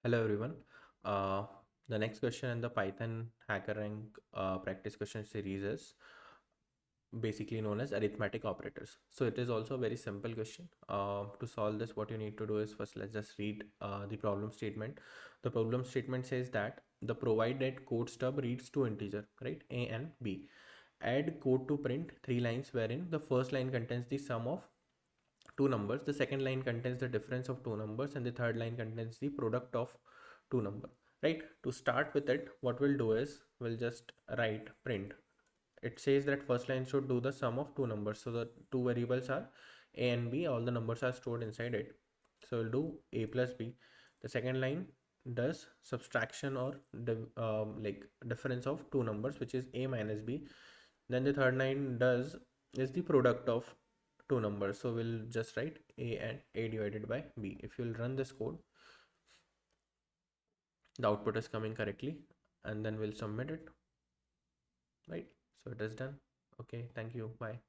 Hello everyone. Uh, the next question in the Python Hackerrank practice question series is basically known as arithmetic operators. So it is also a very simple question. To solve this, what you need to do is first let's just read the problem statement. The problem statement says that the provided code stub reads two integer, right? A and B. Add code to print three lines wherein the first line contains the sum of two numbers, the second line contains the difference of two numbers, and the third line contains the product of two number. Right, to start with it, what we'll do is we'll just write print. It says that first line should do the sum of two numbers, so the two variables are a and b, all the numbers are stored inside it, so we'll do a plus b. The second line does subtraction or like difference of two numbers, which is a minus b. Then the third line does is the product of two numbers, so we'll just write a and a divided by b. If you'll run this code, the output is coming correctly, and then we'll submit it. Right, so it is done. Okay, thank you, bye.